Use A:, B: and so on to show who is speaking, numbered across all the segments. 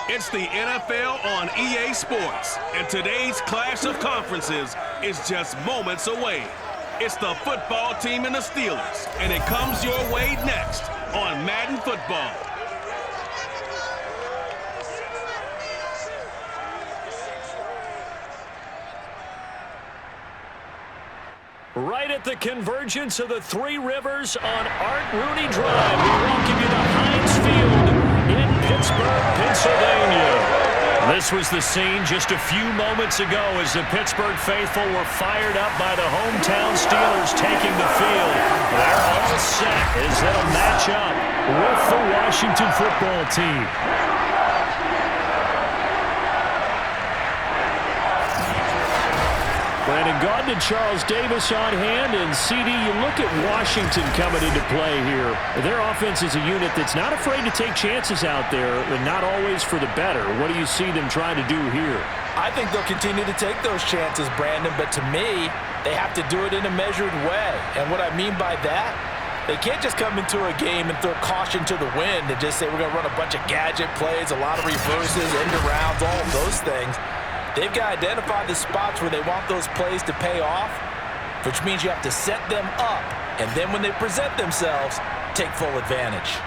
A: It's the NFL on EA Sports, and today's clash of conferences is just moments away. It's the football team and the Steelers, and it comes your way next on Madden Football.
B: Right at the convergence of the Three Rivers on Art Rooney Drive, we welcome you to Heinz Field in Pittsburgh, Pennsylvania. This was the scene just a few moments ago as the Pittsburgh faithful were fired up by the hometown Steelers taking the field. They're all set as they'll match up with the Washington football team. Brandon Gaudin and Charles Davis on hand, and CD, you look at Washington coming into play here. Their offense is a unit that's not afraid to take chances out there, and not always for the better. What do you see them trying to do here?
C: I think they'll continue to take those chances, Brandon, but to me, they have to do it in a measured way. And what I mean by that, they can't just come into a game and throw caution to the wind and just say we're going to run a bunch of gadget plays, a lot of reverses, end arounds, all of those things. They've got to identify the spots where they want those plays to pay off, which means you have to set them up, and then when they present themselves, take full advantage.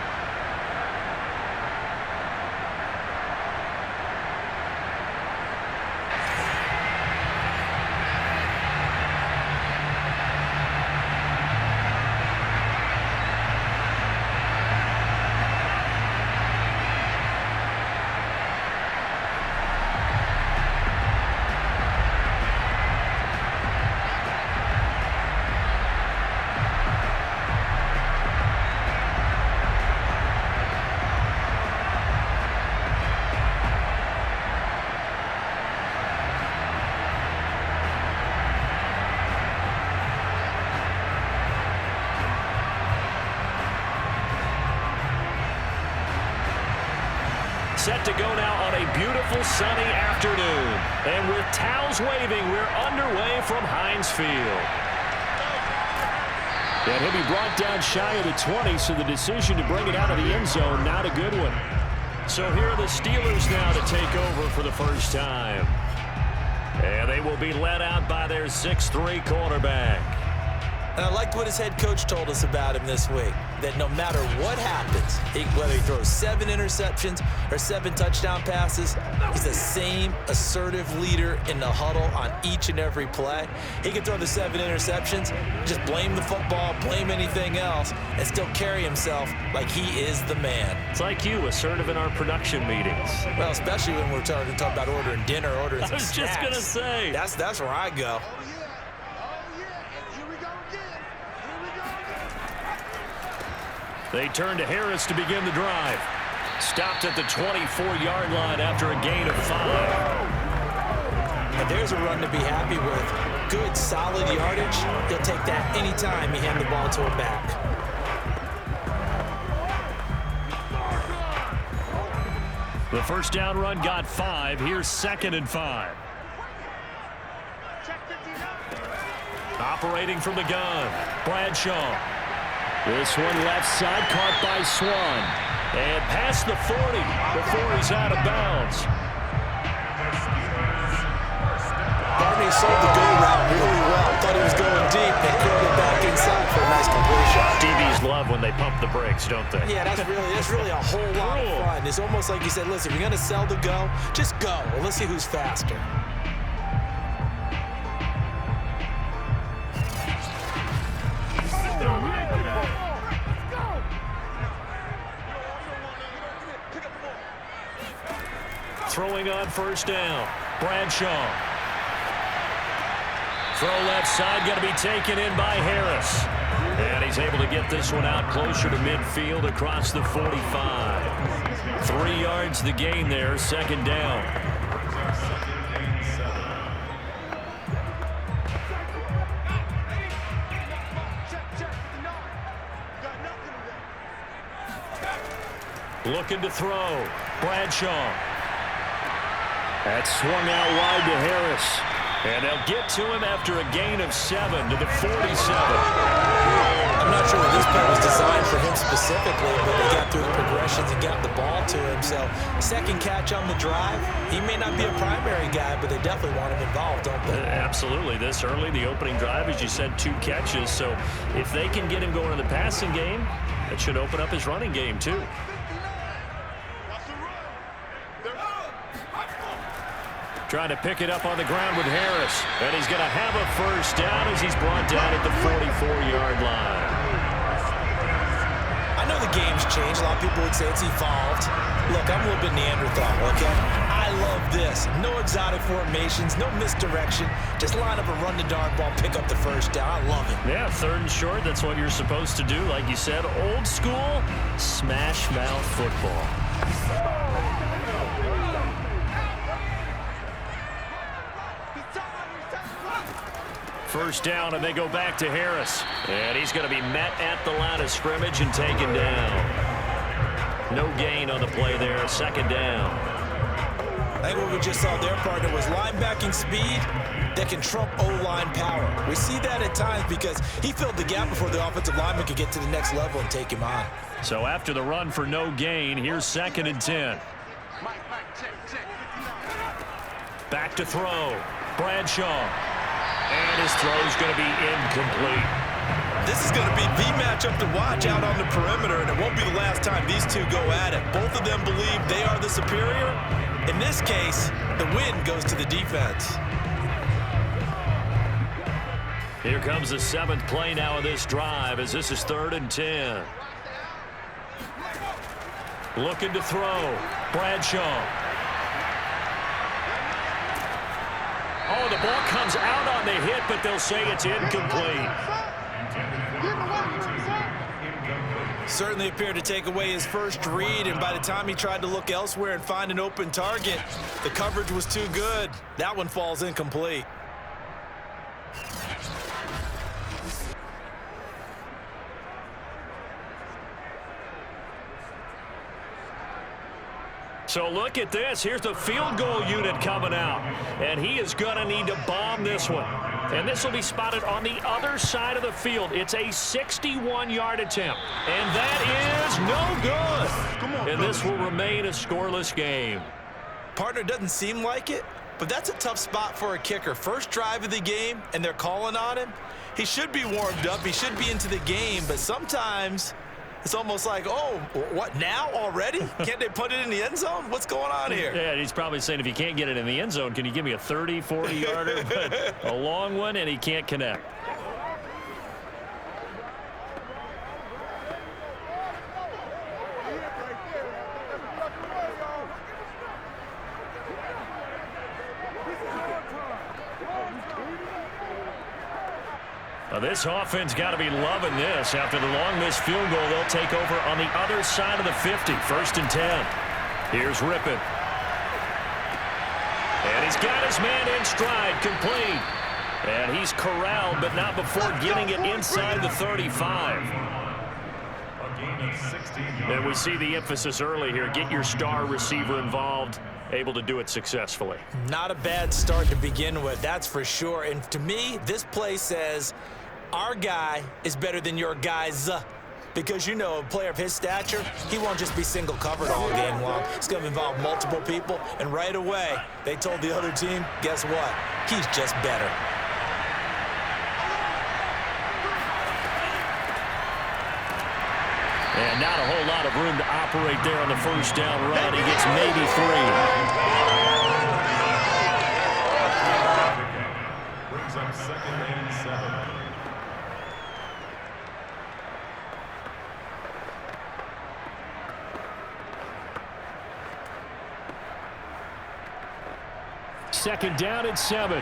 B: Set to go now on a beautiful sunny afternoon. And with towels waving, we're underway from Heinz Field. And he'll be brought down shy of the 20, so the decision to bring it out of the end zone, not a good one. So here are the Steelers now to take over for the first time. And they will be led out by their 6'3" quarterback.
C: And I liked what his head coach told us about him this week, that no matter what happens, whether he throws 7 interceptions or 7 touchdown passes, he's the same assertive leader in the huddle on each and every play. He can throw the 7 interceptions, just blame the football, blame anything else, and still carry himself like he is the man.
B: It's like you, assertive in our production meetings.
C: Well, especially when we're talking about ordering dinner, ordering some snacks.
B: I was just going to say.
C: That's where I go.
B: They turn to Harris to begin the drive. Stopped at the 24-yard line after a gain of 5.
C: And there's a run to be happy with. Good, solid yardage. He'll take that anytime you hand the ball to him back.
B: The first down run got 5. Here's 2nd and 5. Operating from the gun, Bradshaw. This one left side, caught by Swann. And past the 40 before he's out of bounds.
C: Barney sold the go route really well. Thought he was going deep and curled it back inside for a nice completion.
B: DBs love when they pump the brakes, don't they?
C: Yeah, that's really a whole lot of fun. It's almost like you said, listen, if you're going to sell the go, just go. Well, let's see who's faster.
B: Throwing on first down, Bradshaw. Throw left side, going to be taken in by Harris. And he's able to get this one out closer to midfield across the 45. 3 yards the gain there, 2nd down. Looking to throw, Bradshaw. That's swung out wide to Harris. And they'll get to him after a gain of 7 to the 47.
C: I'm not sure what this play was designed for him specifically, but they got through the progression. progressions and got the ball to him. So second catch on the drive, he may not be a primary guy, but they definitely want him involved, don't they?
B: Absolutely. This early, the opening drive, as you said, 2 catches. So if they can get him going in the passing game, it should open up his running game too. Trying to pick it up on the ground with Harris. And he's going to have a first down as he's brought down at the 44-yard line.
C: I know the game's changed. A lot of people would say it's evolved. Look, I'm a little bit Neanderthal, okay? I love this. No exotic formations, no misdirection. Just line up and run the darn ball, pick up the first down. I love it.
B: Yeah, 3rd and short, that's what you're supposed to do. Like you said, old school, smash mouth football. First down, and they go back to Harris. And he's going to be met at the line of scrimmage and taken down. No gain on the play there, 2nd down.
C: I think what we just saw there, partner, was linebacking speed that can trump O-line power. We see that at times because he filled the gap before the offensive lineman could get to the next level and take him on.
B: So after the run for no gain, here's 2nd and 10. Back to throw. Bradshaw. And his throw is going to be incomplete.
C: This is going to be the matchup to watch out on the perimeter, and it won't be the last time these two go at it. Both of them believe they are the superior. In this case, the win goes to the defense.
B: Here comes the 7th play now of this drive as this is 3rd and 10. Looking to throw. Bradshaw. Oh, the ball comes out on the hit, but they'll say it's incomplete.
C: Certainly appeared to take away his first read, and by the time he tried to look elsewhere and find an open target, the coverage was too good. That one falls incomplete.
B: So look at this. Here's the field goal unit coming out. And he is going to need to bomb this one. And this will be spotted on the other side of the field. It's a 61-yard attempt. And that is no good. And this will remain a scoreless game.
C: Partner, doesn't seem like it, but that's a tough spot for a kicker. First drive of the game, and they're calling on him. He should be warmed up. He should be into the game, but sometimes it's almost like, oh, what, now already? Can't they put it in the end zone? What's going on here?
B: Yeah, he's probably saying, if you can't get it in the end zone, can you give me a 30, 40-yarder? But a long one, and he can't connect. Now this offense got to be loving this. After the long missed field goal, they'll take over on the other side of the 50. 1st and 10. Here's Rypien. And he's got his man in stride, complete. And he's corralled, but not before getting it inside the 35. And we see the emphasis early here. Get your star receiver involved, able to do it successfully.
C: Not a bad start to begin with, that's for sure. And to me, this play says, our guy is better than your guys. Because, you know, a player of his stature, he won't just be single covered all game long. It's going to involve multiple people. And right away, they told the other team, guess what? He's just better.
B: And not a whole lot of room to operate there on the first down run. He gets maybe 3.
D: Brings up 2nd and 7.
B: Second down and 7.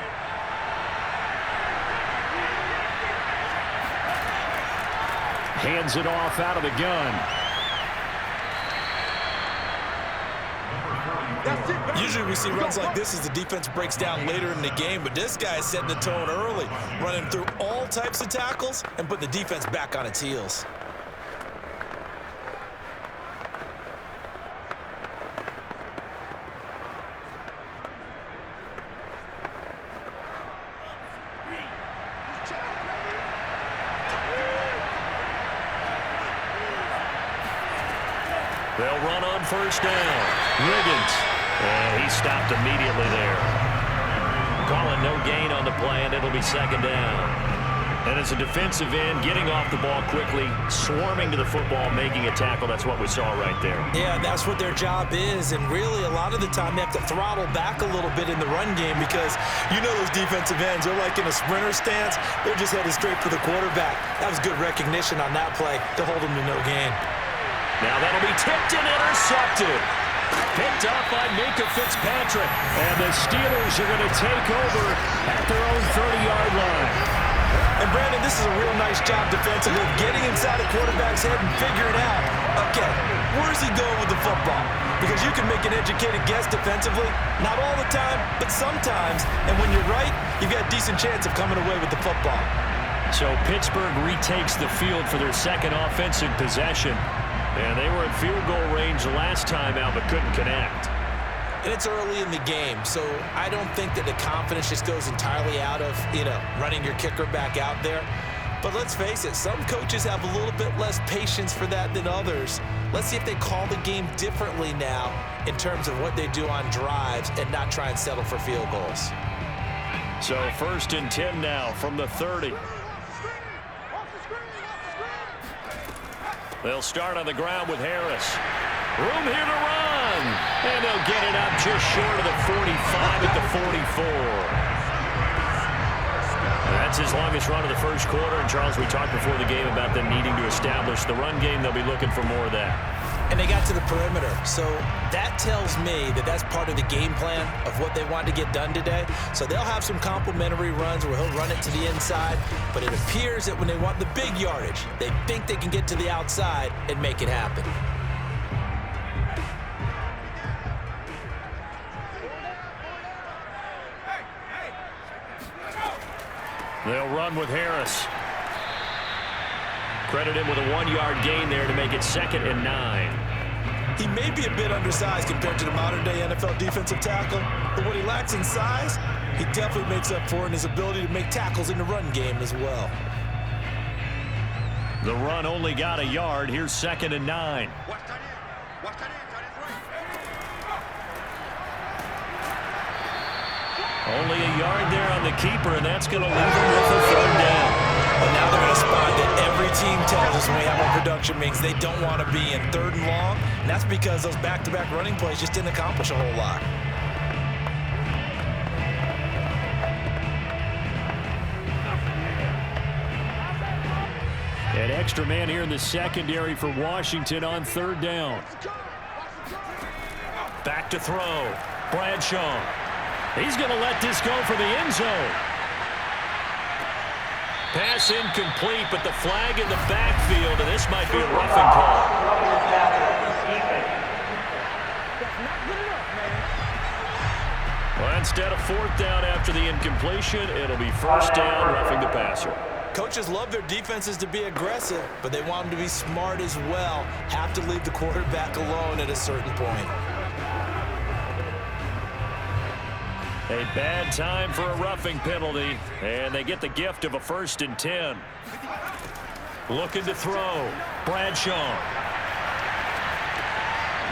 B: Hands it off out of the gun.
C: Usually we see runs like this as the defense breaks down later in the game, but this guy is setting the tone early, running through all types of tackles and putting the defense back on its heels.
B: They'll run on first down. Riggins. And he stopped immediately there. Calling no gain on the play, and it'll be second down. And as a defensive end, getting off the ball quickly, swarming to the football, making a tackle, that's what we saw right there.
C: Yeah, that's what their job is, and really a lot of the time they have to throttle back a little bit in the run game because you know those defensive ends, they're like in a sprinter stance. They're just headed straight for the quarterback. That was good recognition on that play to hold them to no gain.
B: Now that'll be tipped and intercepted. Picked up by Minka Fitzpatrick. And the Steelers are going to take over at their own 30-yard line.
C: And, Brandon, this is a real nice job defensively of getting inside a quarterback's head and figuring out, okay, where's he going with the football? Because you can make an educated guess defensively, not all the time, but sometimes. And when you're right, you've got a decent chance of coming away with the football.
B: So Pittsburgh retakes the field for their second offensive possession. And they were at field goal range the last time out, but couldn't connect.
C: And it's early in the game, so I don't think that the confidence just goes entirely out of, running your kicker back out there. But let's face it, some coaches have a little bit less patience for that than others. Let's see if they call the game differently now in terms of what they do on drives and not try and settle for field goals.
B: So 1st and 10 now from the 30. They'll start on the ground with Harris. Room here to run. And they'll get it up just short of the 45 at the 44. That's his longest run of the first quarter. And, Charles, we talked before the game about them needing to establish the run game. They'll be looking for more of that.
C: And they got to the perimeter. So that tells me that that's part of the game plan of what they want to get done today. So they'll have some complementary runs where he'll run it to the inside. But it appears that when they want the big yardage, they think they can get to the outside and make it happen.
B: They'll run with Harris. Credit him with a 1-yard gain there to make it 2nd and 9.
C: He may be a bit undersized compared to the modern-day NFL defensive tackle, but what he lacks in size, he definitely makes up for in his ability to make tackles in the run game as well.
B: The run only got a yard. Here's 2nd and 9. Only a yard there on the keeper, and that's going to leave him with a 3rd down.
C: But now they're going to spot that every team tells us when we have our production means they don't want to be in 3rd and long, and that's because those back-to-back running plays just didn't accomplish a whole lot.
B: An extra man here in the secondary for Washington on 3rd down. Back to throw. Bradshaw. He's going to let this go for the end zone. Pass incomplete, but the flag in the backfield, and this might be a roughing call. Well, instead of 4th down after the incompletion, it'll be 1st down, roughing the passer.
C: Coaches love their defenses to be aggressive, but they want them to be smart as well. Have to leave the quarterback alone at a certain point.
B: A bad time for a roughing penalty, and they get the gift of a 1st and 10. Looking to throw. Bradshaw.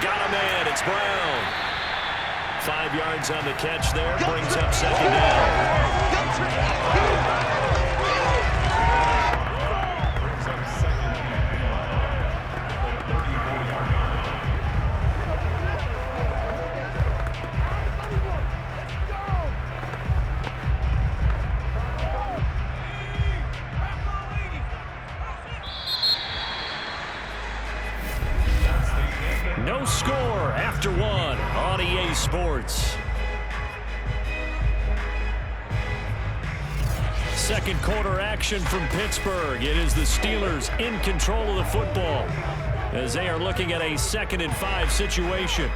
B: Got a man. It's Brown. 5 yards on the catch there. Brings up 2nd down. No score after 1 on EA Sports. 2nd quarter action from Pittsburgh. It is the Steelers in control of the football as they are looking at a 2nd and 5 situation.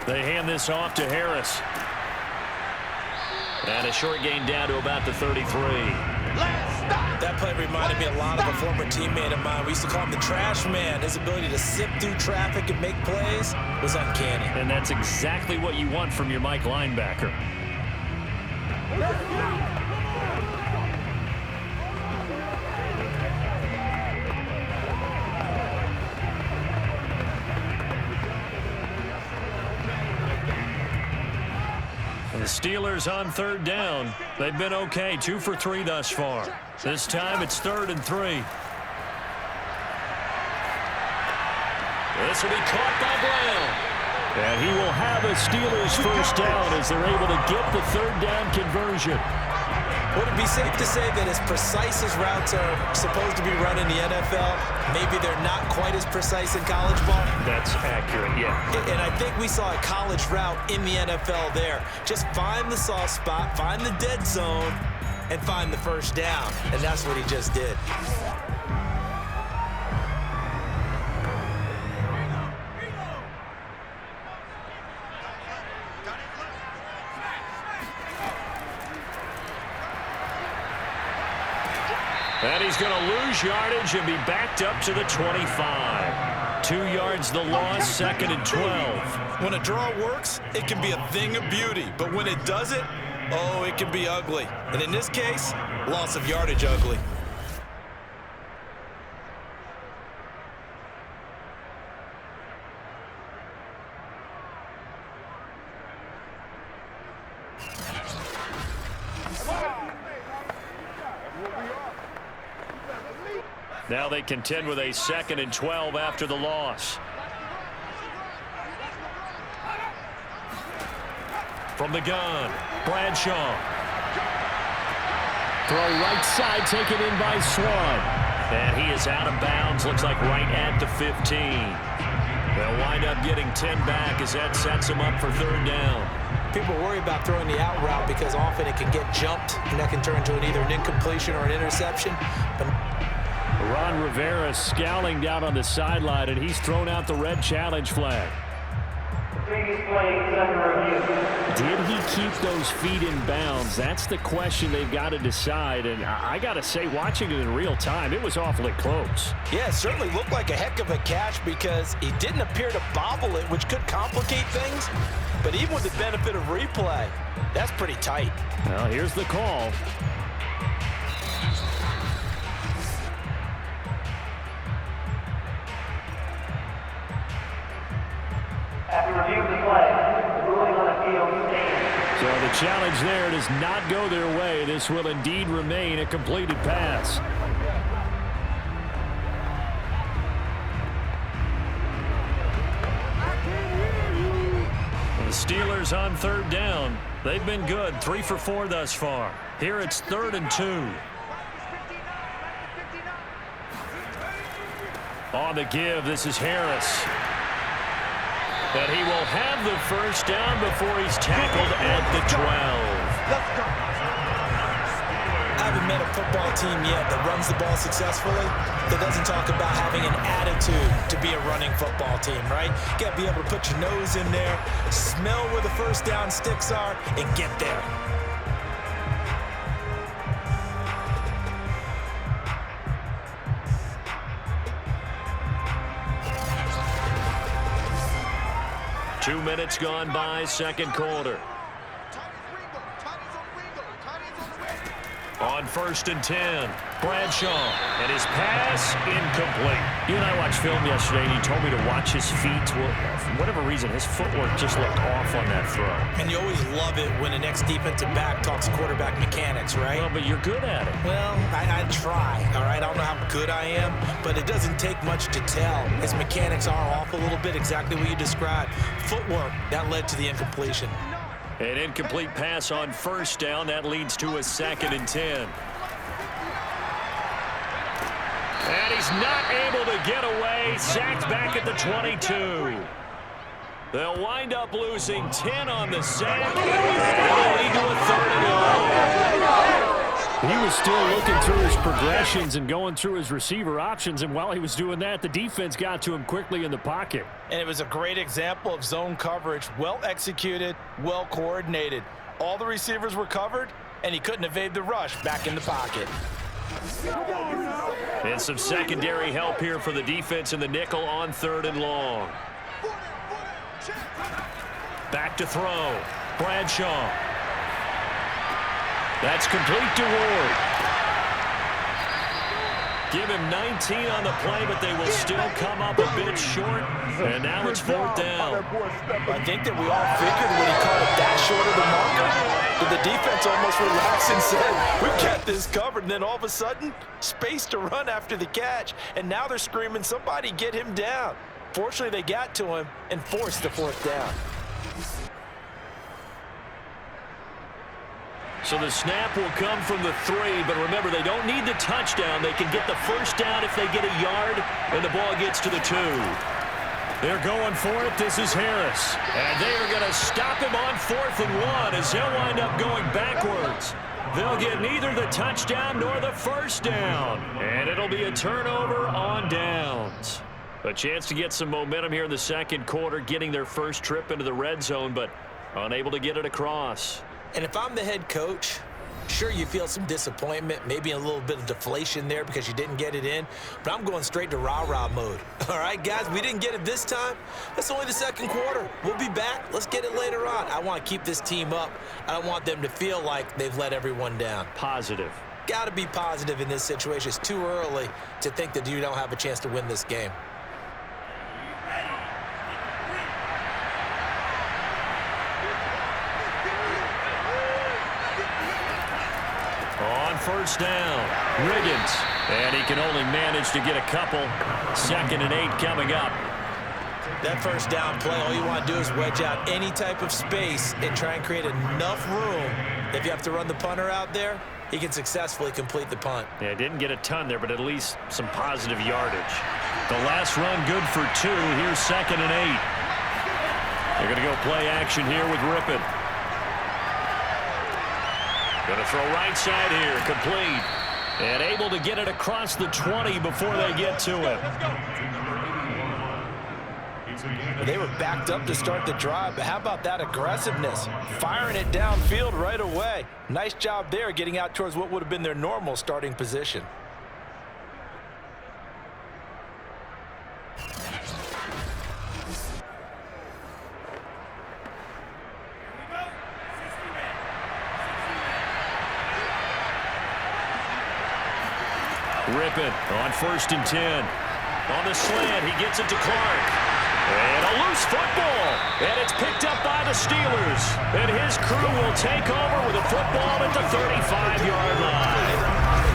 B: They hand this off to Harris. And a short gain down to about the 33.
C: That play reminded me a lot of a former teammate of mine. We used to call him the trash man. His ability to zip through traffic and make plays was uncanny.
B: And that's exactly what you want from your Mike linebacker. The Steelers on third down. They've been okay, 2 for 3 thus far. This time it's 3rd and 3. This will be caught by Brown. And he will have a Steelers first down as they're able to get the 3rd down conversion.
C: Would it be safe to say that as precise as routes are supposed to be run in the NFL, maybe they're not quite as precise in college ball?
B: That's accurate, yeah.
C: And I think we saw a college route in the NFL there. Just find the soft spot, find the dead zone, and find the first down. And that's what he just did.
B: And he's going to lose yardage and be backed up to the 25. 2 yards the loss, 2nd and 12.
C: When a draw works, it can be a thing of beauty. But when it doesn't, oh, it can be ugly. And in this case, loss of yardage ugly.
B: Now they contend with a 2nd and 12 after the loss. From the gun, Bradshaw. Throw right side taken in by Swann. And he is out of bounds, looks like right at the 15. They'll wind up getting 10 back as that sets him up for 3rd down.
C: People worry about throwing the out route because often it can get jumped, and that can turn into either an incompletion or an interception. But
B: Ron Rivera scowling down on the sideline, and he's thrown out the red challenge flag. Did he keep those feet in bounds? That's the question they've got to decide. And I got to say, watching it in real time, it was awfully close.
C: yeah, it certainly looked like a heck of a catch because he didn't appear to bobble it, which could complicate things. But even with the benefit of replay, that's pretty tight.
B: Well, here's the call. So the challenge there does not go their way. This will indeed remain a completed pass. The Steelers on 3rd down. They've been good, 3 for 4 thus far. Here it's 3rd and 2. On the give, this is Harris. And he will have the first down before he's tackled at the 12.
C: I haven't met a football team yet that runs the ball successfully that doesn't talk about having an attitude to be a running football team, right? You got to be able to put your nose in there, smell where the first down sticks are, and get there.
B: Two minutes gone by, 2nd quarter. On 1st and 10, Bradshaw, and his pass incomplete. You and I watched film yesterday, and you told me to watch his feet. Well, for whatever reason, his footwork just looked off on that throw.
C: And you always love it when the next defensive back talks quarterback mechanics, right?
B: Well, but you're good at it.
C: Well, I try, all right? I don't know how good I am, but it doesn't take much to tell. His mechanics are off a little bit, exactly what you described. Footwork, that led to the incompletion.
B: An incomplete pass on 1st down. That leads to a 2nd and 10. And he's not able to get away. Sacked back at the 22. They'll wind up losing 10 on the sack. And it'll lead to a 3rd and long. He was still looking through his progressions and going through his receiver options, and while he was doing that, the defense got to him quickly in the pocket.
C: And it was a great example of zone coverage, well executed, well coordinated. All the receivers were covered, and he couldn't evade the rush back in the pocket.
B: And some secondary help here for the defense in the nickel on 3rd and long. Back to throw. Bradshaw. That's complete to Ward. Give him 19 on the play, but they will still come up a bit short. And now it's 4th down.
C: I think that we all figured when he caught it that short of the marker, that the defense almost relaxed and said, we've got this covered. And then all of a sudden, space to run after the catch. And now they're screaming, somebody get him down. Fortunately, they got to him and forced the 4th down.
B: So the snap will come from the 3, but remember, they don't need the touchdown. They can get the 1st down if they get a yard, and the ball gets to the 2. They're going for it. This is Harris. And they are going to stop him on 4th and 1 as he'll wind up going backwards. They'll get neither the touchdown nor the 1st down. And it'll be a turnover on downs. A chance to get some momentum here in the 2nd quarter, getting their first trip into the red zone, but unable to get it across.
C: And if I'm the head coach, sure, you feel some disappointment, maybe a little bit of deflation there because you didn't get it in, but I'm going straight to rah-rah mode. All right, guys, we didn't get it this time. That's only the 2nd quarter. We'll be back. Let's get it later on. I want to keep this team up. I don't want them to feel like they've let everyone down.
B: Positive.
C: Got to be positive in this situation. It's too early to think that you don't have a chance to win this game.
B: On 1st down, Riggins. And he can only manage to get a couple. 2nd and 8 coming up.
C: That 1st down play, all you want to do is wedge out any type of space and try and create enough room. If you have to run the punter out there, he can successfully complete the punt.
B: Yeah, didn't get a ton there, but at least some positive yardage. The last run good for 2. Here's 2nd and 8. They're going to go play action here with Rypien. Going to throw right side here, complete. And able to get it across the 20 before they get to him.
C: They were backed up to start the drive, but how about that aggressiveness? Firing it downfield right away. Nice job there getting out towards what would have been their normal starting position.
B: Rypien on 1st and 10. On the slant, he gets it to Clark. And a loose football. And it's picked up by the Steelers. And his crew will take over with a football at the 35-yard line.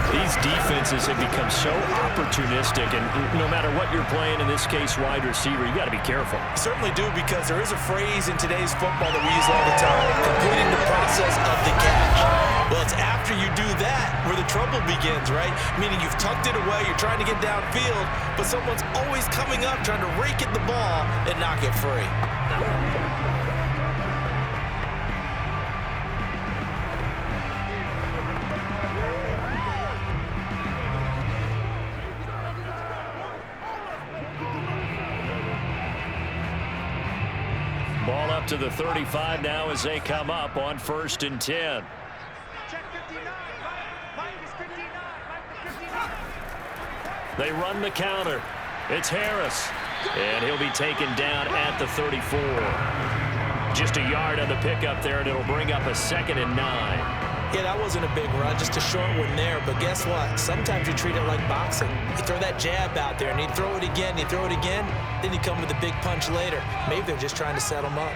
B: These defenses have become so opportunistic, and no matter what you're playing, in this case wide receiver, you got to be careful.
C: Certainly do, because there is a phrase in today's football that we use all the time, completing the process of the catch. Well, it's after you do that where the trouble begins, right? Meaning you've tucked it away, you're trying to get downfield, but someone's always coming up trying to rake at the ball and knock it free.
B: Ball up to the 35 now as they come up on 1st and 10. They run the counter. It's Harris. And he'll be taken down at the 34. Just a yard on the pickup there, and it'll bring up a 2nd and 9.
C: Yeah, that wasn't a big run, just a short one there. But guess what? Sometimes you treat it like boxing. You throw that jab out there, and you throw it again, you throw it again, then you come with a big punch later. Maybe they're just trying to set them up.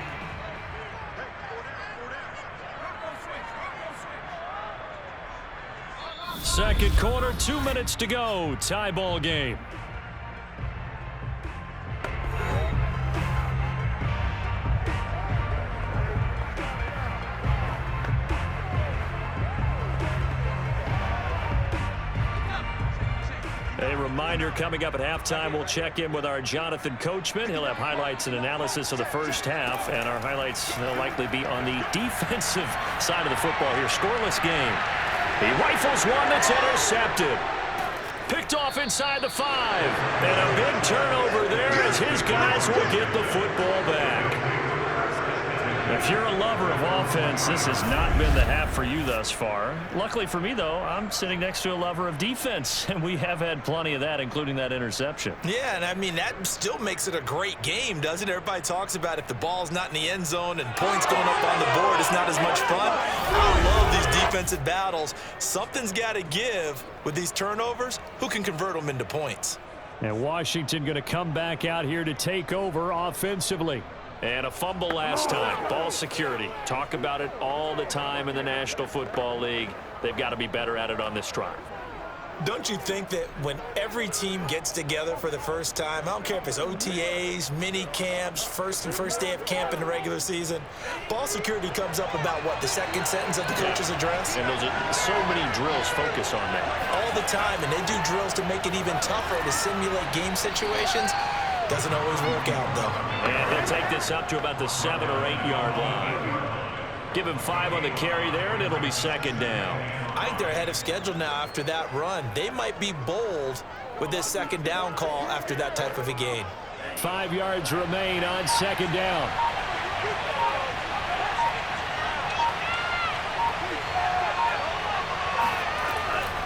B: Second quarter, 2 minutes to go. Tie ball game. A reminder, coming up at halftime, we'll check in with our Jonathan Coachman. He'll have highlights and analysis of the first half, and our highlights will likely be on the defensive side of the football here. Scoreless game. He rifles one that's intercepted. Picked off inside the 5. And a big turnover there as his guys will get the football back. If you're a lover of offense, this has not been the half for you thus far. Luckily for me, though, I'm sitting next to a lover of defense, and we have had plenty of that, including that interception.
C: Yeah, and I mean, that still makes it a great game, doesn't it? Everybody talks about if the ball's not in the end zone and points going up on the board, it's not as much fun. I love these defensive battles. Something's got to give with these turnovers. Who can convert them into points?
B: And Washington going to come back out here to take over offensively. And a fumble last time. Ball security. Talk about it all the time in the National Football League. They've got to be better at it on this drive.
C: Don't you think that when every team gets together for the first time, I don't care if it's OTAs, mini camps, first day of camp in the regular season, ball security comes up about what, the second sentence of the coach's address?
B: And those are so many drills focus on that.
C: All the time, and they do drills to make it even tougher to simulate game situations. Doesn't always work out, though.
B: And he'll take this up to about the 7 or 8 yard line. Give him 5 on the carry there, and it'll be second down.
C: I think they're ahead of schedule now after that run. They might be bold with this second down call after that type of a gain.
B: 5 yards remain on second down.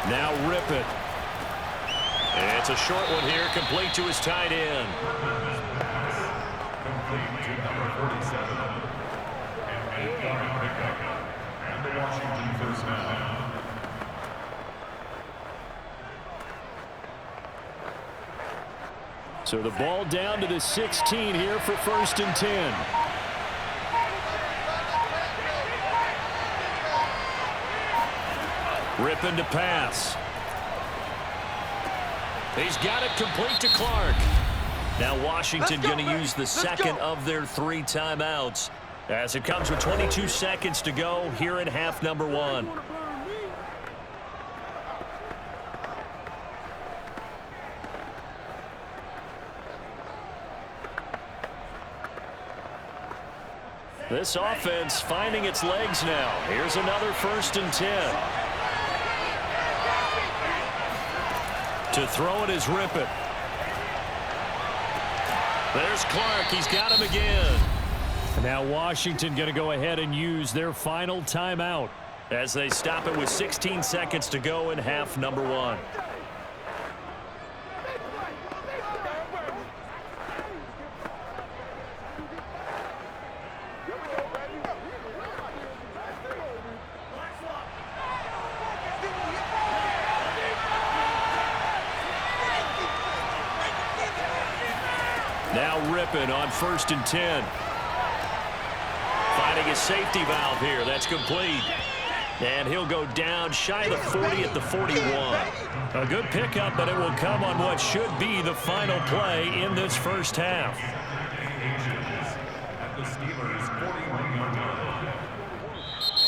B: Now Rypien. It's a short one here, complete to his tight end.
D: Complete to number 47. And 8-yard pickup. And the Washington first down.
B: So the ball down to the 16 here for 1st and 10. Rypien to pass. He's got it complete to Clark. Now Washington going to use the second of their 3 timeouts as it comes with 22 seconds to go here in half number 1. This offense finding its legs now. Here's another 1st and 10. To throw it is Rypien. There's Clark. He's got him again. Now Washington going to go ahead and use their final timeout as they stop it with 16 seconds to go in half number 1. Now Rypien on 1st and 10. Finding a safety valve here. That's complete. And he'll go down shy of the 40 at the 41. A good pickup, but it will come on what should be the final play in this first half.
D: At the Steelers' 41-yard line.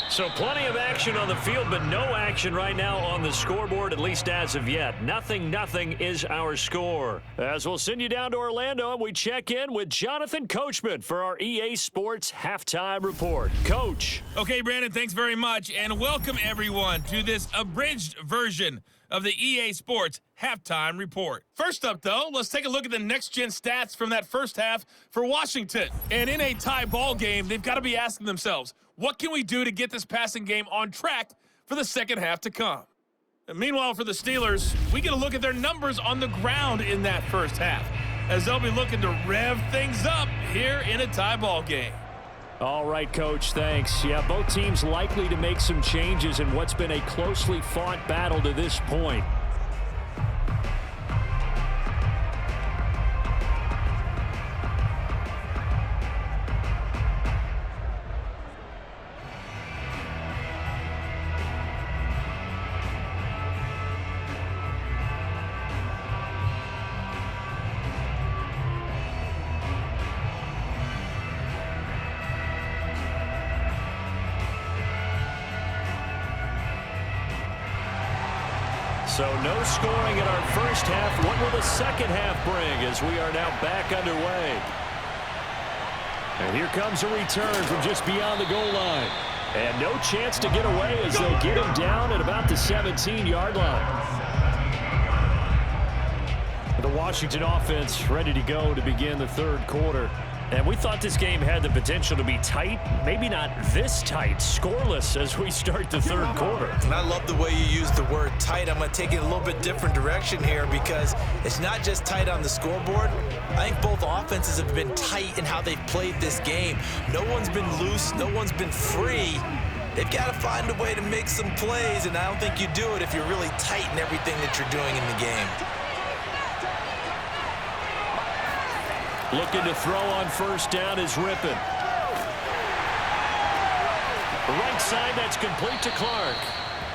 B: So plenty of action on the field, but no action right now on the scoreboard, at least as of yet. 0-0 is our score. As we'll send you down to Orlando, and we check in with Jonathan Coachman for our EA Sports Halftime Report. Coach.
E: Okay, Brandon, thanks very much, and welcome everyone to this abridged version of the EA Sports Halftime Report. First up, though, let's take a look at the next-gen stats from that first half for Washington. And in a tie ball game, they've got to be asking themselves, what can we do to get this passing game on track for the second half to come? And meanwhile, for the Steelers, we get a look at their numbers on the ground in that first half, as they'll be looking to rev things up here in a tie ball game.
B: All right, Coach, thanks. Yeah, both teams likely to make some changes in what's been a closely fought battle to this point. So no scoring in our first half. What will the second half bring as we are now back underway? And here comes a return from just beyond the goal line. And no chance to get away as they'll get him down at about the 17-yard line. The Washington offense ready to go to begin the third quarter. And we thought this game had the potential to be tight, maybe not this tight, scoreless as we start the third quarter.
C: And I love the way you use the word tight. I'm going to take it a little bit different direction here because it's not just tight on the scoreboard. I think both offenses have been tight in how they've played this game. No one's been loose. No one's been free. They've got to find a way to make some plays, and I don't think you do it if you're really tight in everything that you're doing in the game.
B: Looking to throw on first down is Rypien. Right side, that's complete to Clark.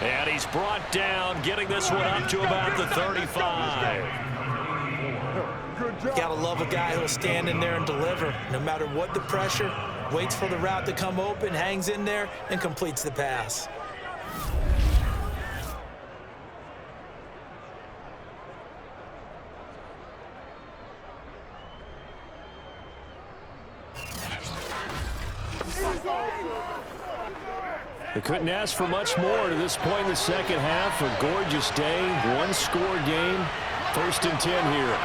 B: And he's brought down, getting this one up to about the 35.
C: Gotta love a guy who'll stand in there and deliver. No matter what the pressure, waits for the route to come open, hangs in there, and completes the pass.
B: They couldn't ask for much more to this point in the second half. A gorgeous day, one-score game. 1st and 10 here.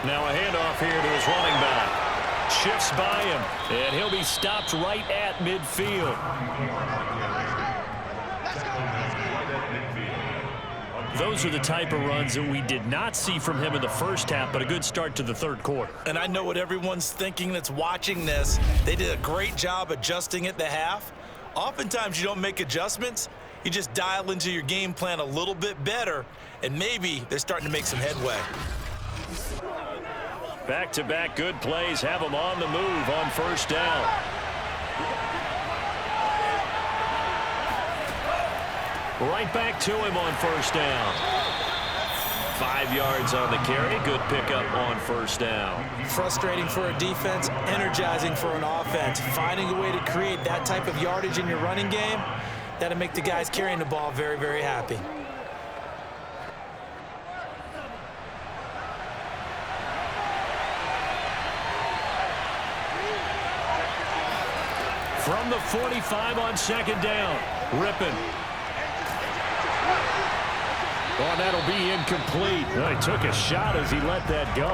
B: Now a handoff here to his running back. Shifts by him, and he'll be stopped right at midfield. Those are the type of runs that we did not see from him in the first half, but a good start to the third quarter.
C: And I know what everyone's thinking that's watching this. They did a great job adjusting at the half. Oftentimes you don't make adjustments. You just dial into your game plan a little bit better, and maybe they're starting to make some headway.
B: Back-to-back good plays have them on the move on first down. Right back to him on first down. 5 yards on the carry. Good pickup on first down.
C: Frustrating for a defense, energizing for an offense. Finding a way to create that type of yardage in your running game, that'll make the guys carrying the ball very, very happy.
B: From the 45 on second down, Rypien. Oh, that'll be incomplete. Well, he took a shot as he let that go.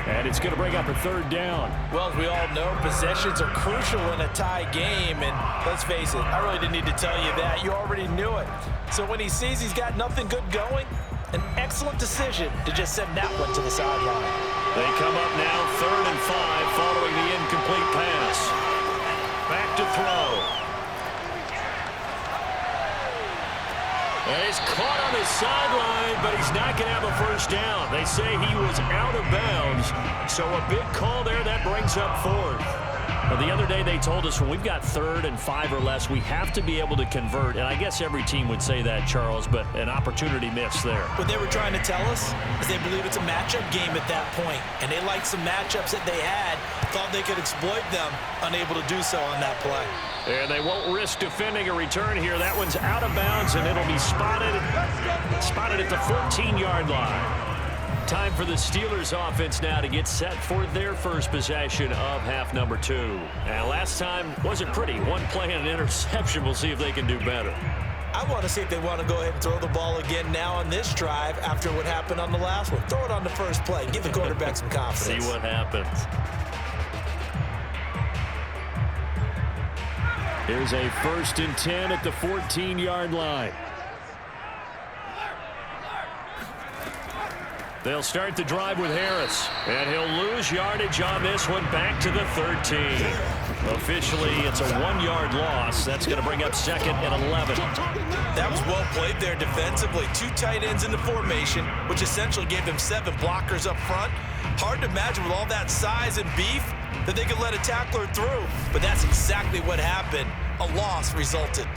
B: And it's going to bring up a third down.
C: Well, as we all know, possessions are crucial in a tie game. And let's face it, I really didn't need to tell you that. You already knew it. So when he sees he's got nothing good going, an excellent decision to just send that one to the sideline.
B: They come up now 3rd and 5 following the incomplete pass. Back to throw. And he's caught on his sideline, but he's not going to have a first down. They say he was out of bounds, so a big call there. That brings up 4th. Well, the other day they told us when we've got 3rd and 5 or less, we have to be able to convert. And I guess every team would say that, Charles, but an opportunity missed there.
C: What they were trying to tell us is they believe it's a matchup game at that point, and they liked some matchups that they had, thought they could exploit them, unable to do so on that play.
B: And they won't risk defending a return here. That one's out of bounds, and it'll be spotted at the 14-yard line. Time for the Steelers offense now to get set for their first possession of half number 2. And last time wasn't pretty. One play and an interception. We'll see if they can do better.
C: I want to see if they want to go ahead and throw the ball again now on this drive after what happened on the last one. Throw it on the first play. Give the quarterback some confidence.
B: See what happens. Here's a 1st and 10 at the 14-yard line. They'll start the drive with Harris, and he'll lose yardage on this one back to the 13. Officially, it's a 1-yard loss. That's going to bring up 2nd and 11.
C: That was well played there defensively. 2 tight ends in the formation, which essentially gave them 7 blockers up front. Hard to imagine with all that size and beef that they could let a tackler through, but that's exactly what happened. A loss resulted.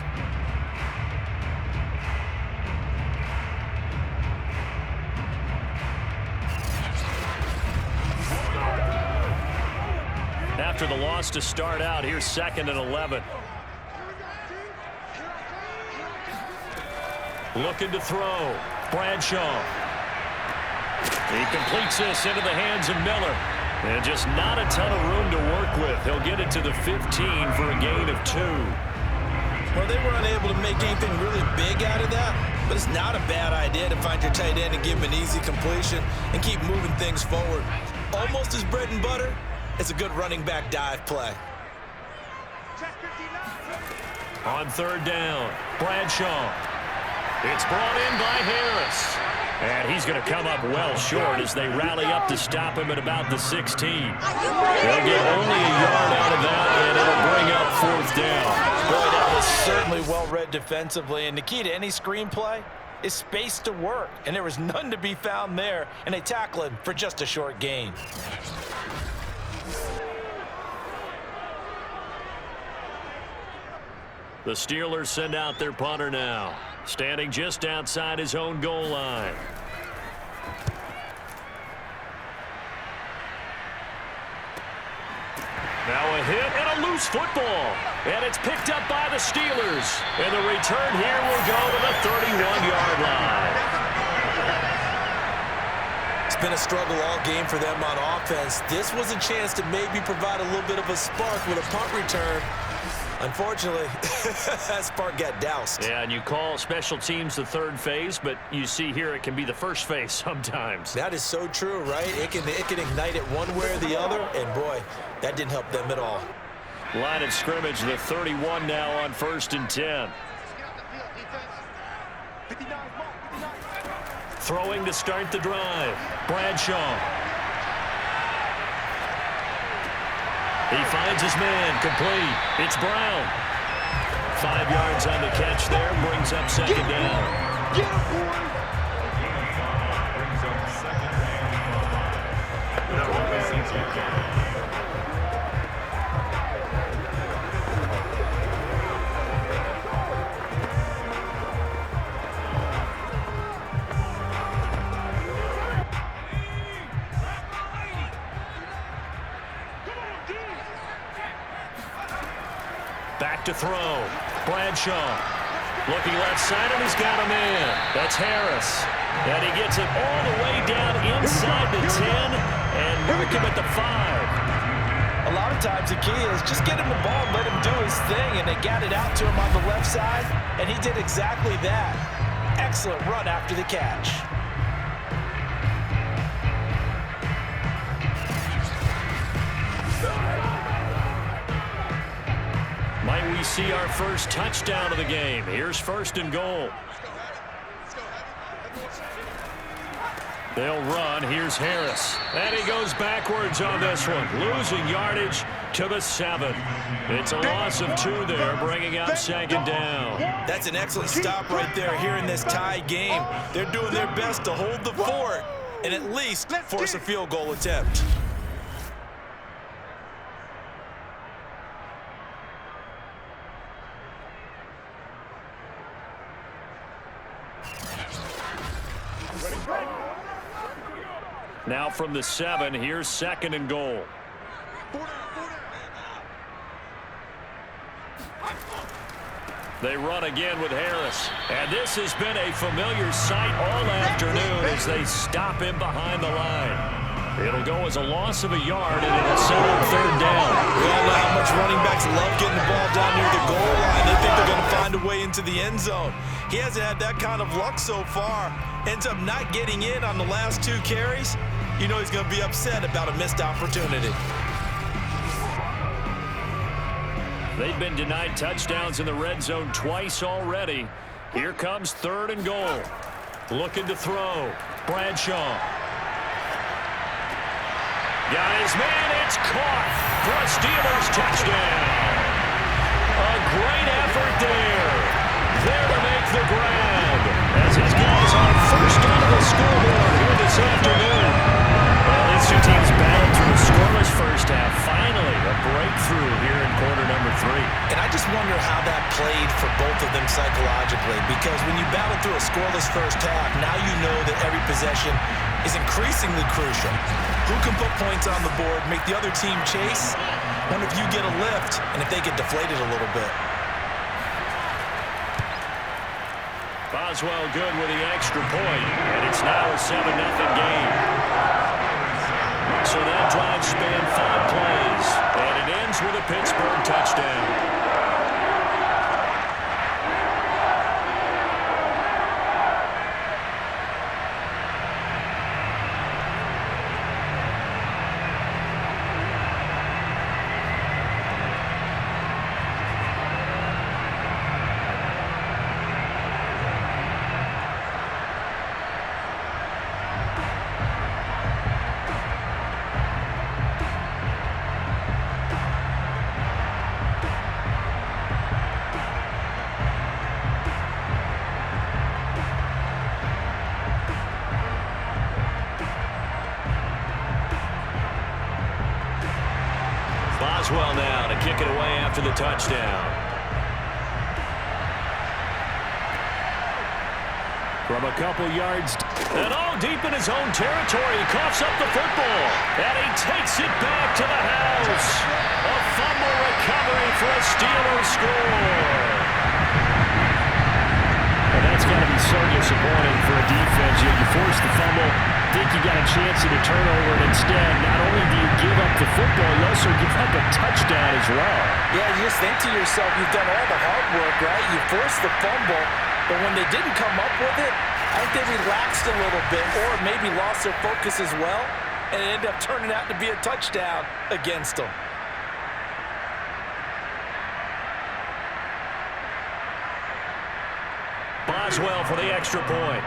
B: After the loss to start out, here's 2nd and 11. Looking to throw. Bradshaw. He completes this into the hands of Miller. And just not a ton of room to work with. He'll get it to the 15 for a gain of 2.
C: Well, they were unable to make anything really big out of that, but it's not a bad idea to find your tight end and give him an easy completion and keep moving things forward. almost his bread and butter, is a good running back dive play.
B: On third down, Bradshaw. It's brought in by Harris. And he's going to come up well short as they rally up to stop him at about the 16. They'll get only a yard out of that, and it'll bring up fourth down.
C: Boy, that was certainly well read defensively. And the key to any screenplay is space to work. And there was none to be found there. And they tackle him for just a short gain.
B: The Steelers send out their punter now, standing just outside his own goal line. Now a hit and a loose football. And it's picked up by the Steelers. And the return here will go to the 31-yard line.
C: It's been a struggle all game for them on offense. This was a chance to maybe provide a little bit of a spark with a punt return. Unfortunately, that spark got doused.
B: Yeah, and you call special teams the third phase, but you see here it can be the first phase sometimes.
C: That is so true, right? It can ignite it one way or the other, and boy, that didn't help them at all.
B: Line of scrimmage, the 31 now on 1st and 10. Throwing to start the drive, Bradshaw. He finds his man, complete. It's Brown. 5 yards on the catch there, brings up second down.
D: Brings up second down.
B: Back to throw. Bradshaw. Looking left side, and he's got a man. That's Harris. And he gets it all the way down inside the 10 and mark him at the 5.
C: A lot of times the key is just get him the ball, let him do his thing, and they got it out to him on the left side, and he did exactly that. Excellent run after the catch.
B: Might we see our first touchdown of the game? Here's 1st and goal. They'll run. Here's Harris. And he goes backwards on this one. Losing yardage to the 7. It's a loss of 2 there, bringing up second down.
C: That's an excellent stop right there here in this tie game. They're doing their best to hold the fort and at least force a field goal attempt.
B: Now from the 7, here's 2nd and goal. They run again with Harris. And this has been a familiar sight all afternoon as they stop him behind the line. It'll go as a loss of a yard, and it'll set up 3rd down.
C: We all know how much running backs love getting the ball down near the goal line. They think they're going to find a way into the end zone. He hasn't had that kind of luck so far. Ends up not getting in on the last 2 carries. You know he's going to be upset about a missed opportunity.
B: They've been denied touchdowns in the red zone twice already. Here comes 3rd and goal. Looking to throw. Bradshaw. Got his man. It's caught for a Steelers touchdown. A great effort there. There to make the grab. As his guys are first onto the scoreboard here this afternoon. Well, these two teams battled through a scoreless first half. Finally, a breakthrough here in quarter number 3.
C: And I just wonder how that played for both of them psychologically, because when you battle through a scoreless first half, now you know that every possession is increasingly crucial. Who can put points on the board, make the other team chase? Wonder if you get a lift and if they get deflated a little bit.
B: Boswell good with the extra point, and it's now a 7-0 game. So that drive spanned 5 plays, and it ends with a Pittsburgh touchdown. Bradshaw now to kick it away after the touchdown. From a couple yards, and all deep in his own territory, he coughs up the football, and he takes it back to the house. A fumble recovery for a Steelers score. And that's got to be so disappointing for a defense. You force the fumble, think you got a chance at a turnover, and instead, not only do you give up the football, you also give up a touchdown as well. Yeah, you just think to yourself, you've done all the hard work, right? You forced the fumble, but when they didn't come up with it, I think they relaxed a little bit or maybe lost their focus as well, and it ended up turning out to be a touchdown against them. Boswell for the extra point.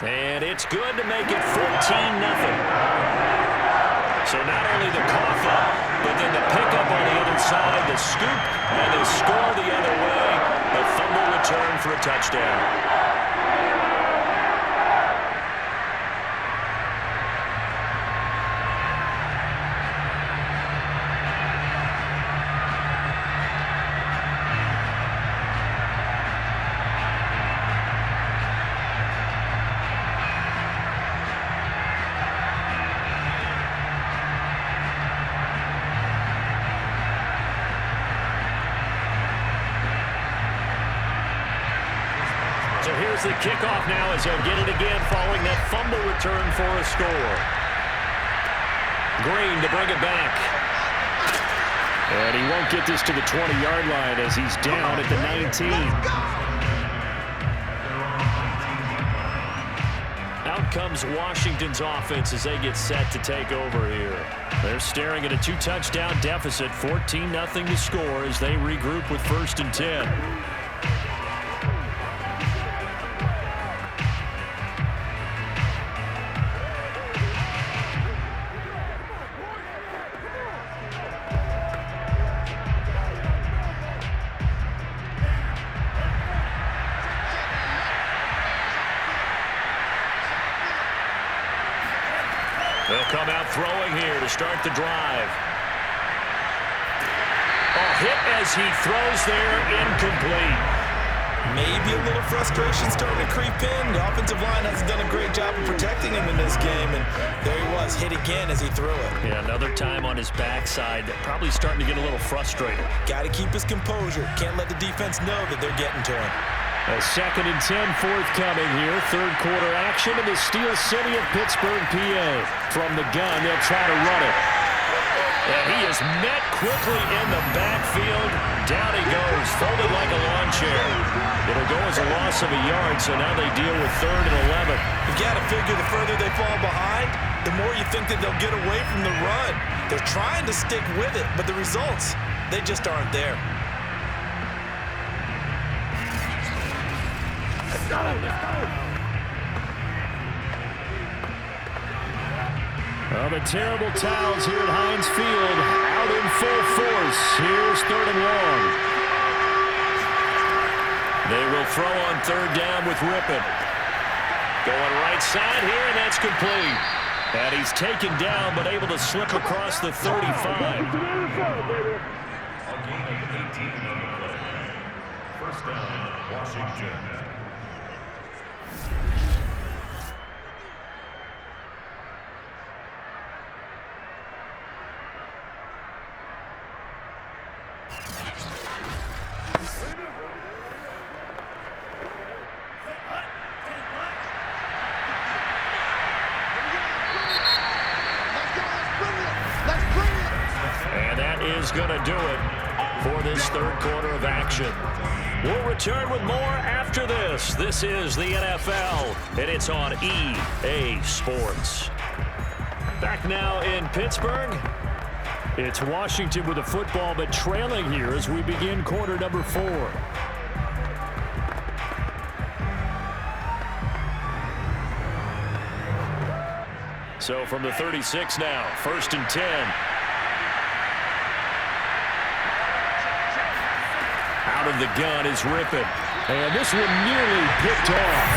B: And it's good to make it 14-0. So not only the cough up, but then the pickup on the other side, the scoop, and they score the other way. A fumble return for a touchdown. So here's the kickoff now as they'll get it again following that fumble return for a score. Green to bring it back. And he won't get this to the 20-yard line as he's down at the 19. Out comes Washington's offense as they get set to take over here. They're staring at a 2-touchdown deficit, 14-0 to score as they regroup with 1st and 10. They'll come out throwing here to start the drive. Hit as he throws there, incomplete.
C: Maybe a little frustration starting to creep in. The offensive line hasn't done a great job of protecting him in this game, and there he was, hit again as he threw it.
B: Yeah, another time on his backside, probably starting to get a little frustrated.
C: Got to keep his composure. Can't let the defense know that they're getting to him.
B: A 2nd and 10 forthcoming here. Third quarter action in the Steel City of Pittsburgh, PA. From the gun, they'll try to run it. And he is met quickly in the backfield. Down he goes, folded like a lawn chair. It'll go as a loss of a yard, so now they deal with 3rd and 11.
C: You got to figure the further they fall behind, the more you think that they'll get away from the run. They're trying to stick with it, but the results, they just aren't there.
B: The terrible towels here at Heinz Field, out in full force. Here's 3rd and long. They will throw on 3rd down with Rypien. Going right side here, and that's complete. And he's taken down, but able to slip across the 35.
D: A gain of 18 on the play. 1st down, Washington.
B: And that is going to do it for this 3rd quarter of action. We'll return with more after this. This is the NFL, and it's on EA Sports. Back now in Pittsburgh. It's Washington with the football, but trailing here as we begin quarter number 4. So from the 36 now, 1st and 10. Out of the gun is Rypien. And this one nearly picked off.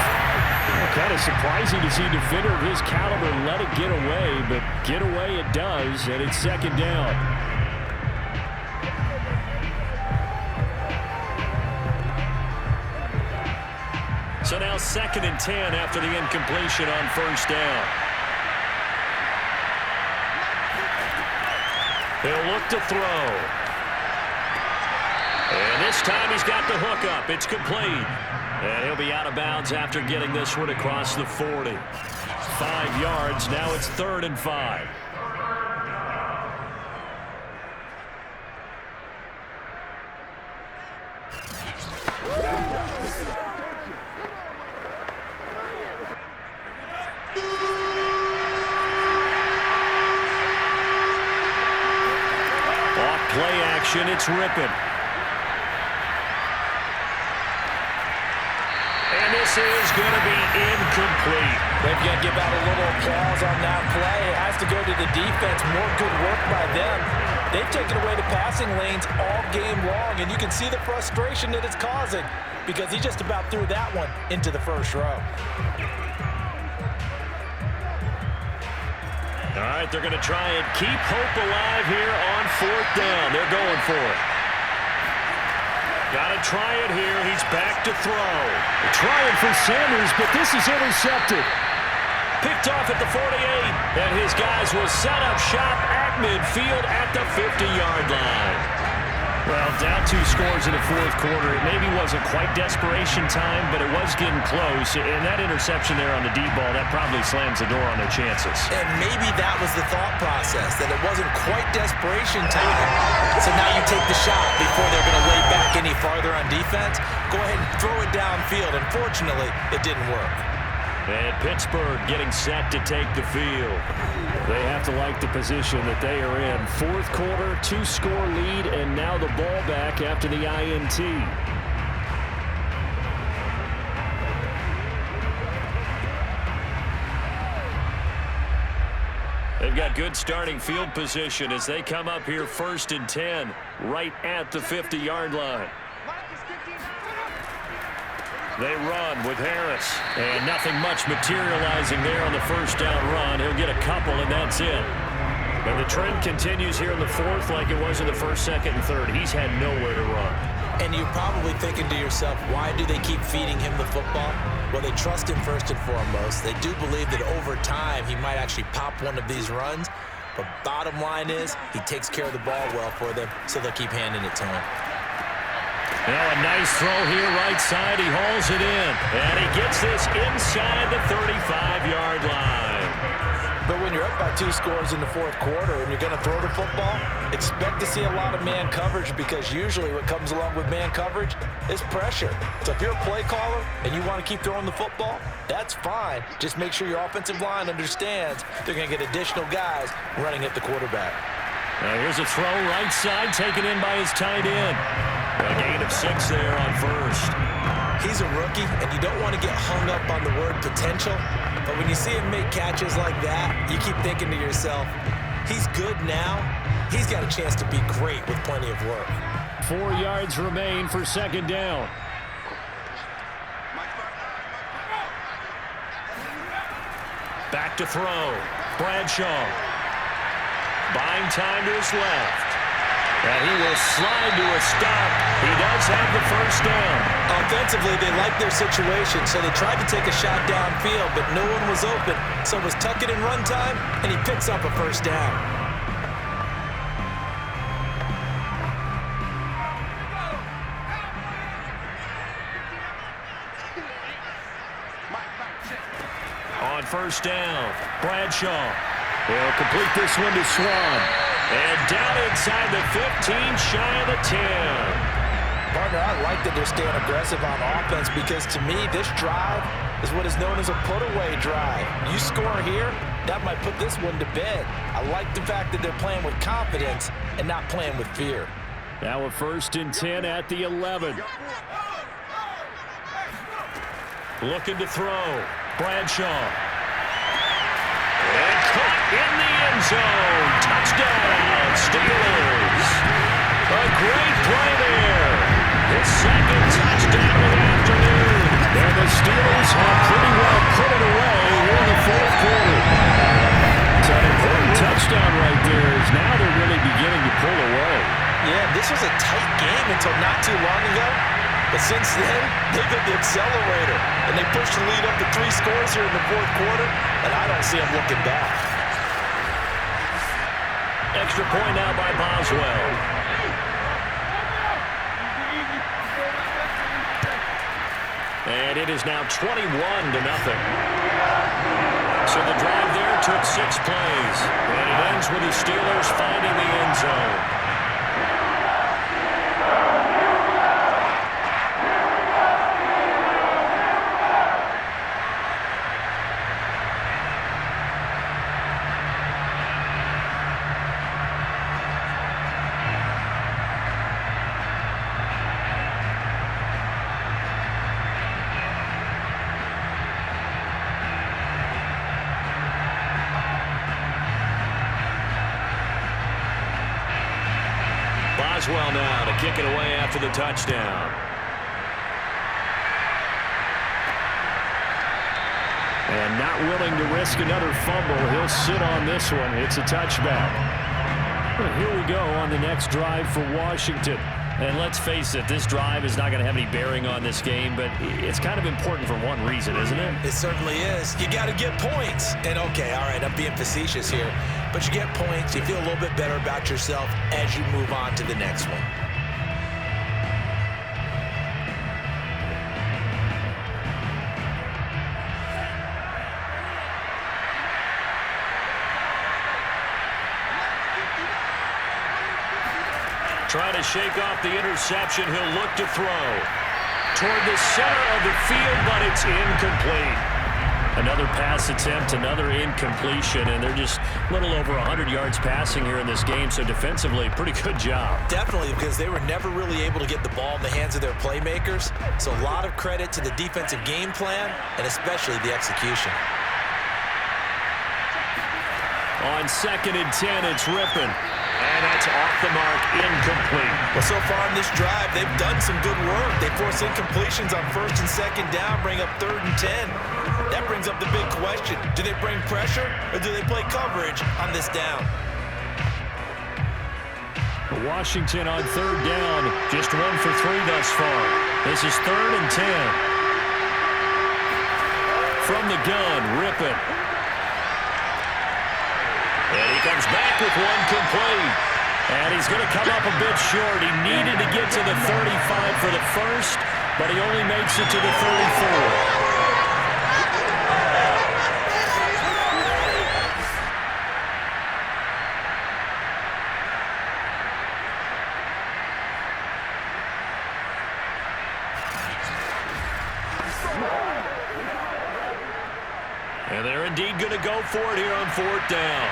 B: A Kind of surprising to see a defender of his caliber let it get away, but get away it does, and it's second down. So now 2nd and 10 after the incompletion on first down. He'll look to throw. And this time he's got the hook up. It's complete. And he'll be out of bounds after getting this one across the 40. 5 yards. Now it's 3rd and 5. Off play action, it's Rypien. And this is going to be incomplete.
C: They've got to give out a little applause on that play. It has to go to the defense. More good work by them. They've taken away the passing lanes all game long, and you can see the frustration that it's causing because he just about threw that one into the first row.
B: All right, they're going to try and keep hope alive here on 4th down. They're going for it. Got to try it here. He's back to throw. Trying for Sanders, but this is intercepted. Picked off at the 48, and his guys will set up shop at midfield at the 50-yard line. Well, down 2 scores in the 4th quarter. It maybe wasn't quite desperation time, but it was getting close. And that interception there on the deep ball, that probably slams the door on their chances.
C: And maybe that was the thought process, that it wasn't quite desperation time. So now you take the shot before they're going to lay back any farther on defense. Go ahead and throw it downfield. Unfortunately, it didn't work.
B: And Pittsburgh getting set to take the field. They have to like the position that they are in. 4th quarter, 2-score lead, and now the ball back after the INT. They've got good starting field position as they come up here 1st and 10, right at the 50-yard line. They run with Harris, and nothing much materializing there on the first down run. He'll get a couple, and that's it. And the trend continues here in the 4th like it was in the 1st, 2nd, and 3rd. He's had nowhere to run.
C: And you're probably thinking to yourself, why do they keep feeding him the football? Well, they trust him first and foremost. They do believe that over time he might actually pop one of these runs. But bottom line is, he takes care of the ball well for them, so they'll keep handing it to him.
B: Now a nice throw here, right side. He hauls it in. And he gets this inside the 35-yard line.
C: But when you're up by 2 scores in the 4th quarter and you're going to throw the football, expect to see a lot of man coverage because usually what comes along with man coverage is pressure. So if you're a play caller and you want to keep throwing the football, that's fine. Just make sure your offensive line understands they're going to get additional guys running at the quarterback.
B: Now here's a throw right side taken in by his tight end. A gain of 6 there on first.
C: He's a rookie, and you don't want to get hung up on the word potential. But when you see him make catches like that, you keep thinking to yourself, he's good now. He's got a chance to be great with plenty of work.
B: 4 yards remain for 2nd down. Back to throw. Bradshaw. Buying time to his left. And he will slide to a stop. He does have the first down.
C: Offensively, they like their situation, so they tried to take a shot downfield, but no one was open. So it was tuck it in run time, and he picks up a first down.
B: On first down, Bradshaw. He'll complete this one to Swann. And down inside the 15, shy of the 10.
C: Partner, I like that they're staying aggressive on offense because to me, this drive is what is known as a put-away drive. You score here, that might put this one to bed. I like the fact that they're playing with confidence and not playing with fear.
B: Now a 1st and 10 at the 11. Looking to throw. Bradshaw. And caught in the end zone. Touchdown, Steelers. A great play there. His 2nd touchdown of the afternoon. And the Steelers have pretty well put it away here in the fourth quarter. So an important touchdown right there is now they're really beginning to pull away.
C: Yeah, this was a tight game until not too long ago. But since then, they've hit the accelerator. And they pushed the lead up to 3 scores here in the fourth quarter. And I don't see them looking back.
B: Extra point now by Boswell. And it is now 21-0. So the drive there took 6 plays. And it ends with the Steelers finding the end zone. Boswell now to kick it away after the touchdown. And not willing to risk another fumble. He'll sit on this one. It's a touchback. Well, here we go on the next drive for Washington. And let's face it, this drive is not going to have any bearing on this game, but it's kind of important for one reason, isn't it?
C: It certainly is. You got to get points. And okay, all right, I'm being facetious here, but you get points, you feel a little bit better about yourself as you move on to the next one.
B: Trying to shake off the interception. He'll look to throw toward the center of the field, but it's incomplete. Another pass attempt, another incompletion, and they're just a little over 100 yards passing here in this game, so defensively, pretty good job.
C: Definitely, because they were never really able to get the ball in the hands of their playmakers, so a lot of credit to the defensive game plan, and especially the execution.
B: On 2nd and 10, it's Rypien. And that's off the mark, incomplete.
C: Well, so far in this drive, they've done some good work. They force incompletions on 1st and 2nd down, bring up 3rd and 10. That brings up the big question. Do they bring pressure, or do they play coverage on this down?
B: Washington on 3rd down, just 1 for 3 thus far. This is 3rd and 10. From the gun, Rypien. And he comes back with one complete. And he's going to come up a bit short. He needed to get to the 35 for the first, but he only makes it to the 34. And they're indeed going to go for it here on 4th down.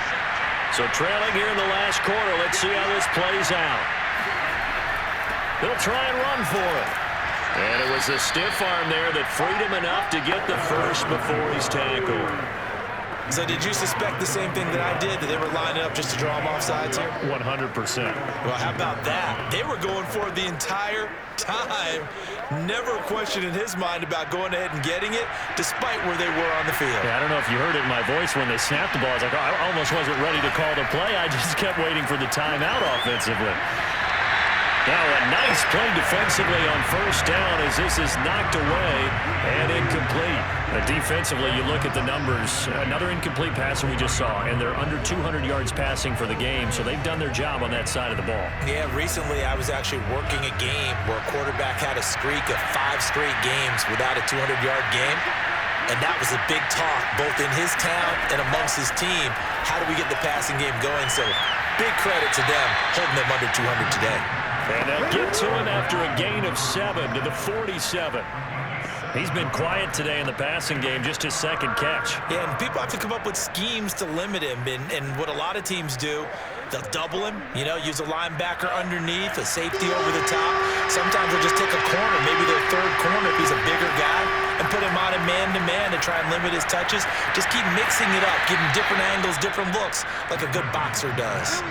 B: So trailing here in the last quarter. Let's see how this plays out. They'll try and run for it. And it was a stiff arm there that freed him enough to get the first before he's tackled.
C: So did you suspect the same thing that I did, that they were lining up just to draw him off sides here?
B: 100%.
C: Well, how about that? They were going for it the entire time. Never a question in his mind about going ahead and getting it, despite where they were on the field.
B: Yeah, I don't know if you heard it in my voice when they snapped the ball. I was like, oh, I almost wasn't ready to call the play. I just kept waiting for the timeout offensively. Now a nice play defensively on 1st down as this is knocked away and incomplete. Defensively, you look at the numbers. Another incomplete passer we just saw, and they're under 200 yards passing for the game, so they've done their job on that side of the ball.
C: Yeah, recently I was actually working a game where a quarterback had a streak of 5 straight games without a 200-yard game, and that was a big talk both in his town and amongst his team. How do we get the passing game going? So big credit to them holding them under 200 today.
B: And they'll get to him after a gain of 7 to the 47. He's been quiet today in the passing game, just his 2nd catch.
C: Yeah, and people have to come up with schemes to limit him. And what a lot of teams do, they'll double him, use a linebacker underneath, a safety over the top. Sometimes they'll just take a corner, maybe their 3rd corner if he's a bigger guy, and put him on a man-to-man to try and limit his touches. Just keep mixing it up, giving different angles, different looks, like a good boxer does.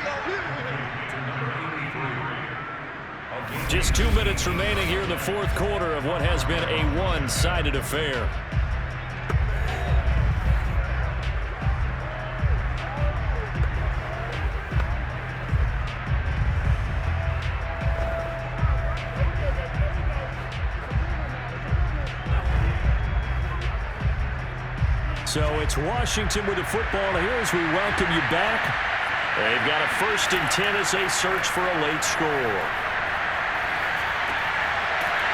B: Just 2 minutes remaining here in the 4th quarter of what has been a one-sided affair. So it's Washington with the football here as we welcome you back. They've got a 1st and 10 as they search for a late score.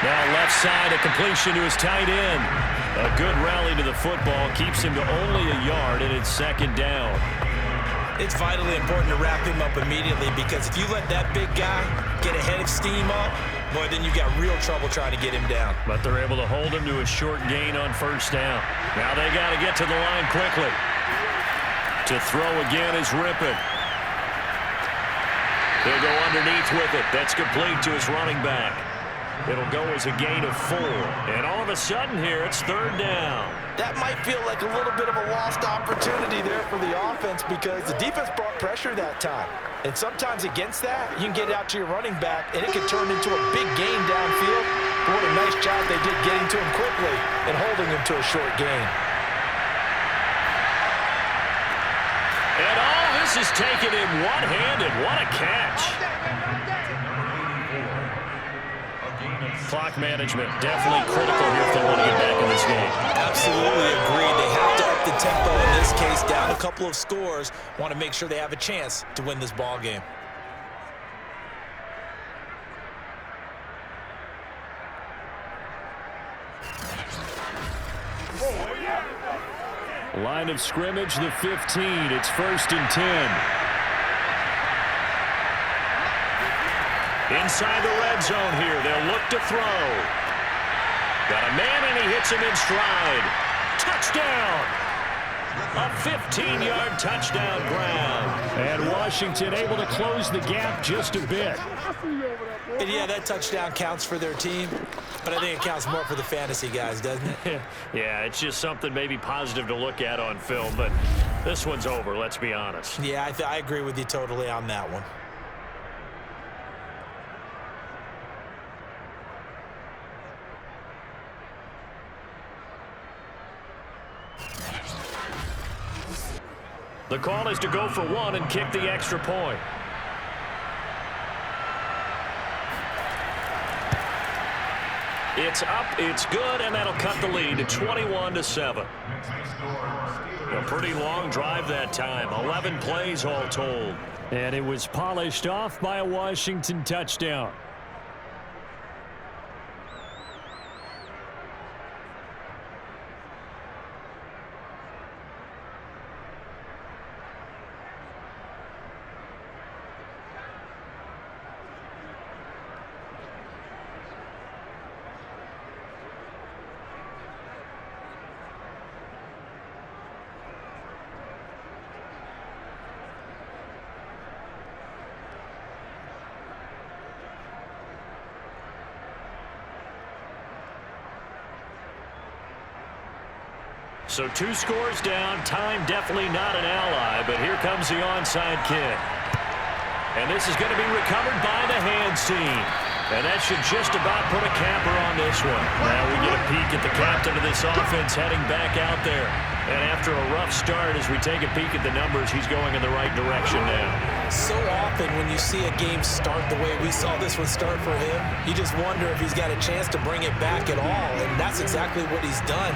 B: Now left side, a completion to his tight end. A good rally to the football keeps him to only a yard, and it's 2nd down.
C: It's vitally important to wrap him up immediately because if you let that big guy get a head of steam up, boy, then you've got real trouble trying to get him down.
B: But they're able to hold him to a short gain on 1st down. Now they got to get to the line quickly. To throw again is Rypien. He'll go underneath with it. That's complete to his running back. It'll go as a gain of 4. And all of a sudden here, it's 3rd down.
C: That might feel like a little bit of a lost opportunity there for the offense because the defense brought pressure that time. And sometimes against that, you can get it out to your running back, and it can turn into a big gain downfield. But what a nice job they did getting to him quickly and holding him to a short gain.
B: And all this is taken in one-handed. What a catch. Clock management definitely critical here if they want to get back in this game.
C: Absolutely agreed. They have to up the tempo in this case, down a couple of scores. Want to make sure they have a chance to win this ball game.
B: Line of scrimmage, the 15. It's 1st and 10. Inside the red zone here, they'll look to throw. Got a man, and he hits him in stride. Touchdown! A 15-yard touchdown, Brown. And Washington able to close the gap just a bit.
C: And yeah, that touchdown counts for their team, but I think it counts more for the fantasy guys, doesn't it?
B: Yeah, it's just something maybe positive to look at on film, but this one's over, let's be honest.
C: Yeah, I agree with you totally on that one.
B: The call is to go for 1 and kick the extra point. It's up, it's good, and that'll cut the lead to 21-7. A pretty long drive that time, 11 plays all told. And it was polished off by a Washington touchdown. So 2 scores down, time definitely not an ally, but here comes the onside kick. And this is going to be recovered by the hands team. And that should just about put a capper on this one. Now we get a peek at the captain of this offense heading back out there. And after a rough start, as we take a peek at the numbers, he's going in the right direction now.
C: So often when you see a game start the way we saw this one start for him, you just wonder if he's got a chance to bring it back at all. And that's exactly what he's done.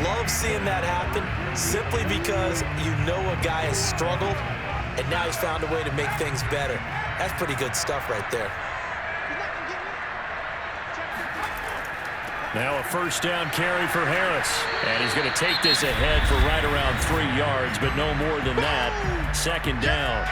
C: Love seeing that happen simply because you know a guy has struggled and now he's found a way to make things better. That's pretty good stuff right there.
B: Now a 1st down carry for Harris. And he's going to take this ahead for right around 3 yards, but no more than that. 2nd down.